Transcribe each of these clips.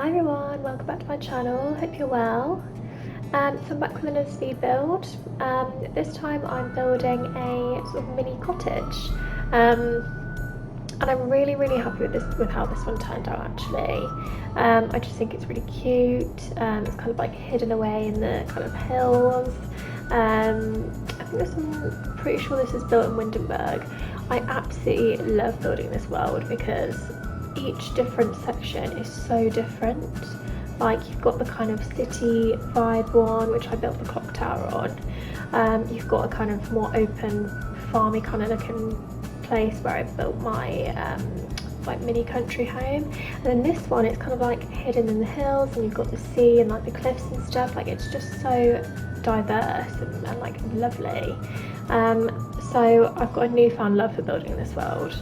Hi everyone, welcome back to my channel, hope you're well. So I'm back with another speed build. This time I'm building a sort of mini cottage, and I'm really happy with how this one turned out actually. I just think it's really cute. It's kind of like hidden away in the kind of hills. I think I'm pretty sure this is built in Windenburg. I absolutely love building this world because each different section is so different. Like you've got the kind of city vibe one, which I built the clock tower on. You've got a kind of more open farmy kind of looking place where I built my like mini country home, and then this one it's kind of like hidden in the hills, and you've got the sea and like the cliffs and stuff. Like it's just so diverse and like lovely. So I've got a newfound love for building this world.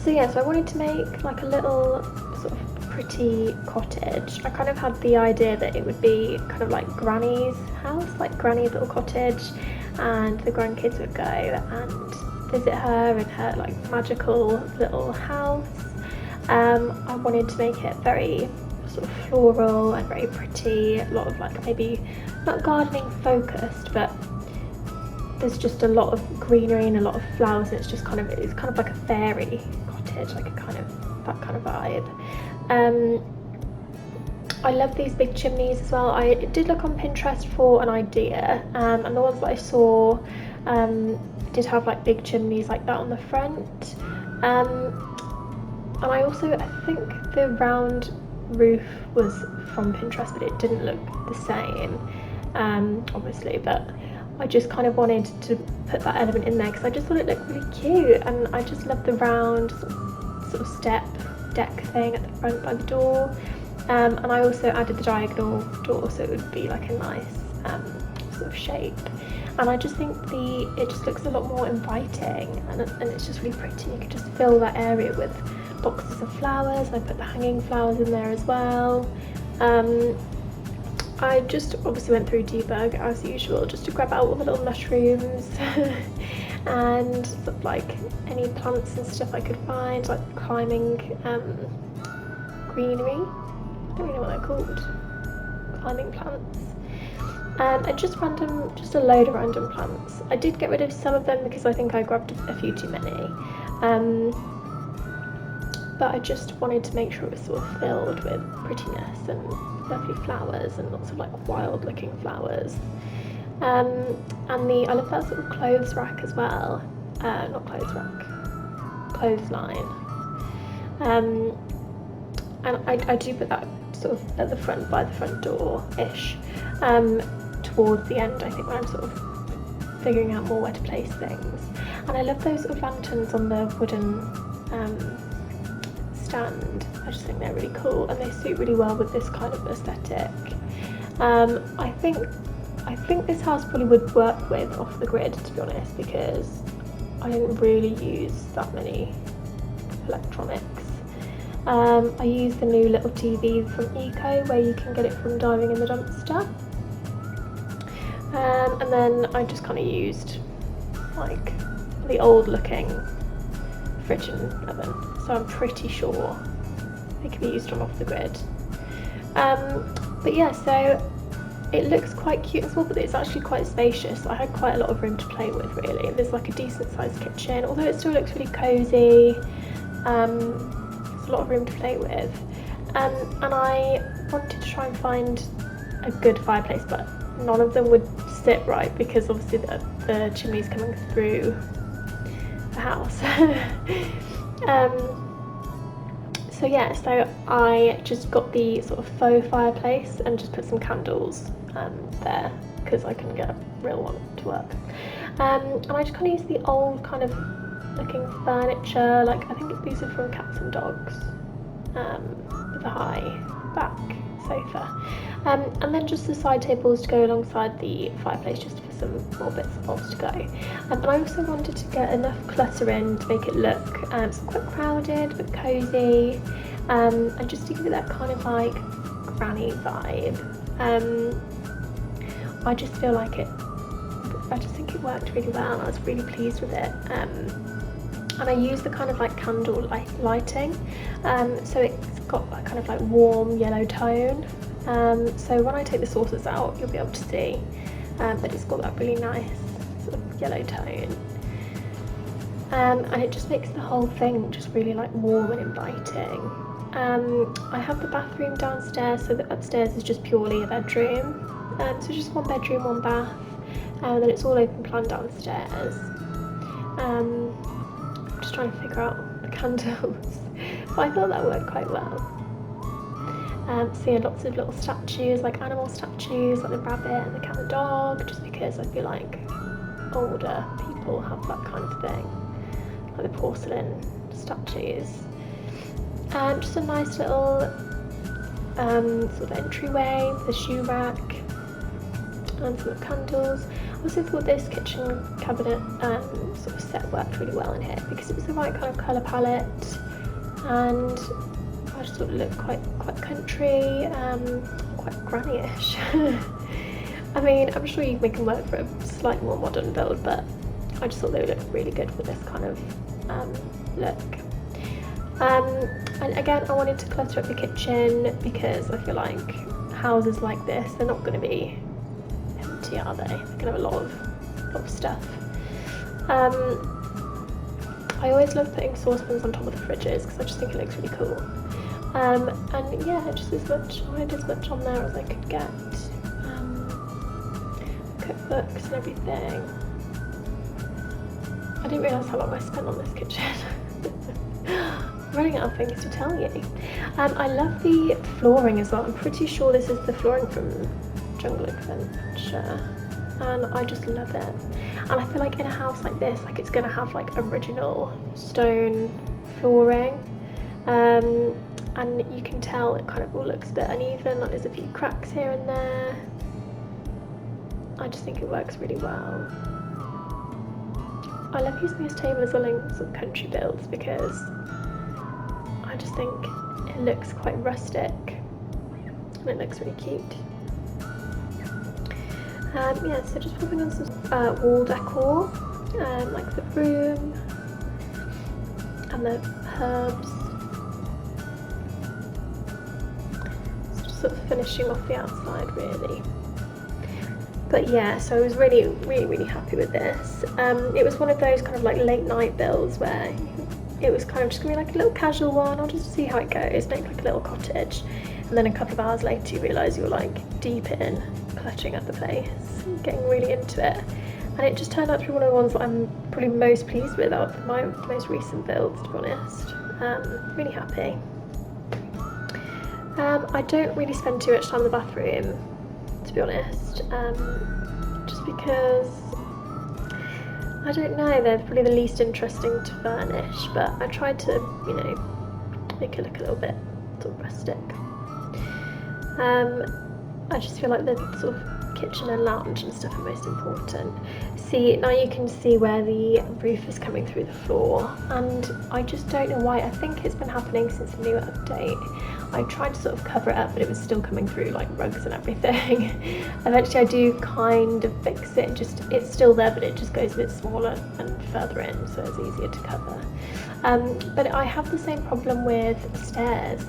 So yeah, so I wanted to make like a little sort of pretty cottage. I kind of had the idea that it would be kind of like Granny's house, like Granny's little cottage, and the grandkids would go and visit her in her like magical little house. I wanted to make it very sort of floral and very pretty, a lot of like maybe not gardening focused, but there's just a lot of greenery and a lot of flowers, and it's kind of like a fairy cottage, like a kind of that kind of vibe. I love these big chimneys as well. I did look on Pinterest for an idea, and the ones that I saw did have like big chimneys like that on the front. And I think the round roof was from Pinterest, but it didn't look the same, obviously, but I just kind of wanted to put that element in there because I just thought it looked really cute, and I just love the round sort of step deck thing at the front by the door. And I also added the diagonal door so it would be like a nice sort of shape, and I just think it just looks a lot more inviting, and it's just really pretty. You could just fill that area with boxes of flowers, and I put the hanging flowers in there as well. I just obviously went through debug as usual just to grab out all the little mushrooms and sort of like any plants and stuff I could find, like climbing greenery. I don't really know what they're called. Climbing plants. And just a load of random plants. I did get rid of some of them because I think I grabbed a few too many. But I just wanted to make sure it was sort of filled with prettiness and lovely flowers and lots of like wild looking flowers. And I love that sort of clothes rack as well. Not clothes rack, clothesline. And I do put that sort of at the front by the front door-ish. Towards the end, I think, when I'm sort of figuring out more where to place things. And I love those sort of lanterns on the wooden stand. I just think they're really cool, and they suit really well with this kind of aesthetic. I think this house probably would work with off the grid, to be honest, because I didn't really use that many electronics. I used the new little TV from Eco, where you can get it from diving in the dumpster. And then I just kind of used like the old looking fridge and oven, so I'm pretty sure they can be used on off the grid. But yeah, so it looks quite cute and small, but it's actually quite spacious. I had quite a lot of room to play with, really. There's like a decent sized kitchen, although it still looks really cozy. There's a lot of room to play with. And I wanted to try and find a good fireplace, but none of them would sit right because obviously the chimney's coming through the house. So yeah, so I just got the sort of faux fireplace and just put some candles there because I couldn't get a real one to work. And I just kind of used the old kind of looking furniture, like I think these are from Cats and Dogs, with a high back sofa. And then just the side tables to go alongside the fireplace, just for some more bits and bobs to go. But I also wanted to get enough clutter in to make it look quite crowded but cozy, and just to give it that kind of like granny vibe. I just feel like I just think it worked really well, and I was really pleased with it. and I use the kind of like candle lighting, so it's got that kind of like warm yellow tone. So when I take the saucers out, you'll be able to see that it's got that really nice sort of yellow tone, and it just makes the whole thing just really like warm and inviting. I have the bathroom downstairs, so that upstairs is just purely a bedroom, so just one bedroom, one bath, and then it's all open plan downstairs. I'm just trying to figure out the candles, but I thought that worked quite well. So yeah, lots of little statues, like animal statues, like the rabbit and the cat and the dog, just because I feel like older people have that kind of thing, like the porcelain statues. Just a nice little sort of entryway with a shoe rack and some candles. I also thought this kitchen cabinet sort of set worked really well in here because it was the right kind of colour palette, and I just thought it looked quite country, quite granny-ish. I mean, I'm sure you can make them work for a slightly more modern build, but I just thought they would look really good with this kind of look. And again, I wanted to clutter up the kitchen because I feel like houses like this, they're not going to be empty, are they? They're going to have a lot of stuff. I always love putting saucepans on top of the fridges because I just think it looks really cool. And yeah, just I had as much on there as I could get. Cookbooks and everything. I didn't realise how long I spent on this kitchen. Running out of things to tell you. I love the flooring as well. I'm pretty sure this is the flooring from Jungle Adventure, and I just love it. And I feel like in a house like this, like it's gonna have like original stone flooring, and you can tell it kind of all looks a bit uneven, like there's a few cracks here and there. I just think it works really well. I love using this table as well in sort of country builds because I just think it looks quite rustic and it looks really cute. Yeah, so just popping on some wall decor, like the room and the herbs. So just sort of finishing off the outside really. But yeah, so I was really happy with this. It was one of those kind of like late night builds where it was kind of just gonna be like a little casual one. I'll just see how it goes, make like a little cottage, and then a couple of hours later you realise you're like deep in cluttering up the place, getting really into it, and it just turned out to be one of the ones that I'm probably most pleased with out of my most recent builds, to be honest. Really happy. I don't really spend too much time in the bathroom, to be honest, just because I don't know, they're probably the least interesting to furnish, but I tried to, you know, make it look a little bit sort of rustic. I just feel like the sort of kitchen and lounge and stuff are most important. See, now you can see where the roof is coming through the floor, and I just don't know why. I think it's been happening since the new update. I tried to sort of cover it up, but it was still coming through like rugs and everything. Eventually I do kind of fix it, it's still there, but it just goes a bit smaller and further in, so it's easier to cover. But I have the same problem with stairs.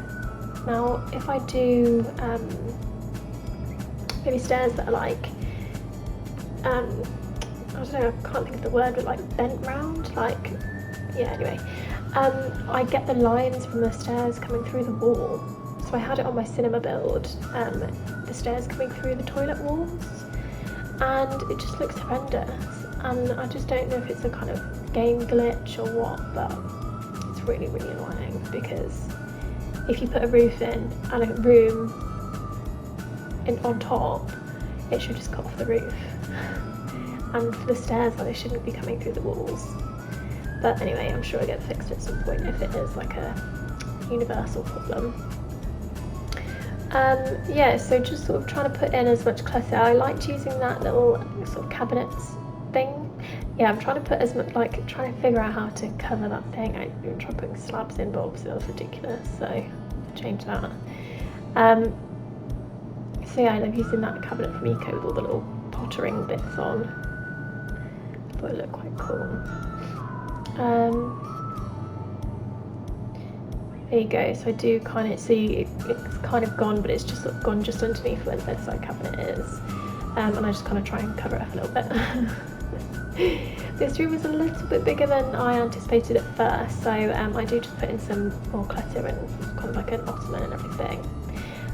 Now, if I do maybe stairs that are like, I don't know, I can't think of the word, but like bent round, like, yeah, anyway. I get the lines from the stairs coming through the wall. So I had it on my cinema build, the stairs coming through the toilet walls, and it just looks horrendous. And I just don't know if it's a kind of game glitch or what, but it's really annoying because if you put a roof in and a room on top, it should just cut off the roof. And for the stairs, they shouldn't be coming through the walls. But anyway, I'm sure it'll get fixed at some point if it is like a universal problem. Yeah, so just sort of trying to put in as much clutter. I liked using that little sort of cabinets thing. Yeah, I'm trying to put as much, like trying to figure out how to cover that thing. I'm trying putting slabs in, but obviously that was ridiculous, so I changed that. So yeah, I love using that cabinet from Eco with all the little pottering bits on. I thought it looked quite cool. There you go. So I do kind of see it's kind of gone, but it's just sort of gone just underneath where the bedside cabinet is, and I just kind of try and cover it up a little bit. This room is a little bit bigger than I anticipated at first, so I do just put in some more clutter and kind of like an ottoman and everything.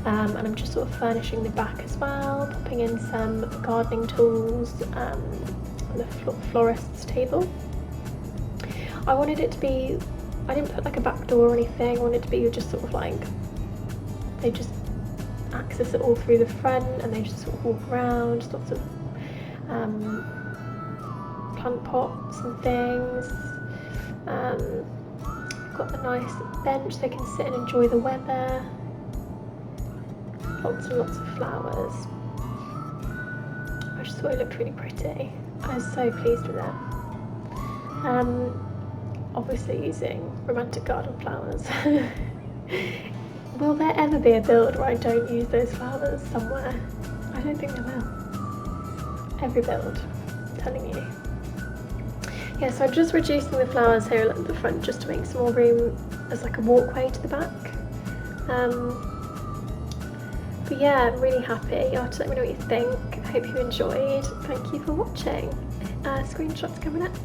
And I'm just sort of furnishing the back as well, popping in some gardening tools, the florist's table. I wanted it to be, I didn't put like a back door or anything, I wanted it to be just sort of like, they just access it all through the front and they just sort of walk around, just lots of plant pots and things. Got a nice bench so they can sit and enjoy the weather. Lots and lots of flowers. I just thought it looked really pretty. I was so pleased with it. Obviously using romantic garden flowers. Will there ever be a build where I don't use those flowers somewhere? I don't think there will. Every build, I'm telling you. Yeah, so I'm just reducing the flowers here at the front just to make some more room as like a walkway to the back. But yeah, I'm really happy. You'll have to let me know what you think. I hope you enjoyed. Thank you for watching. Screenshots coming up.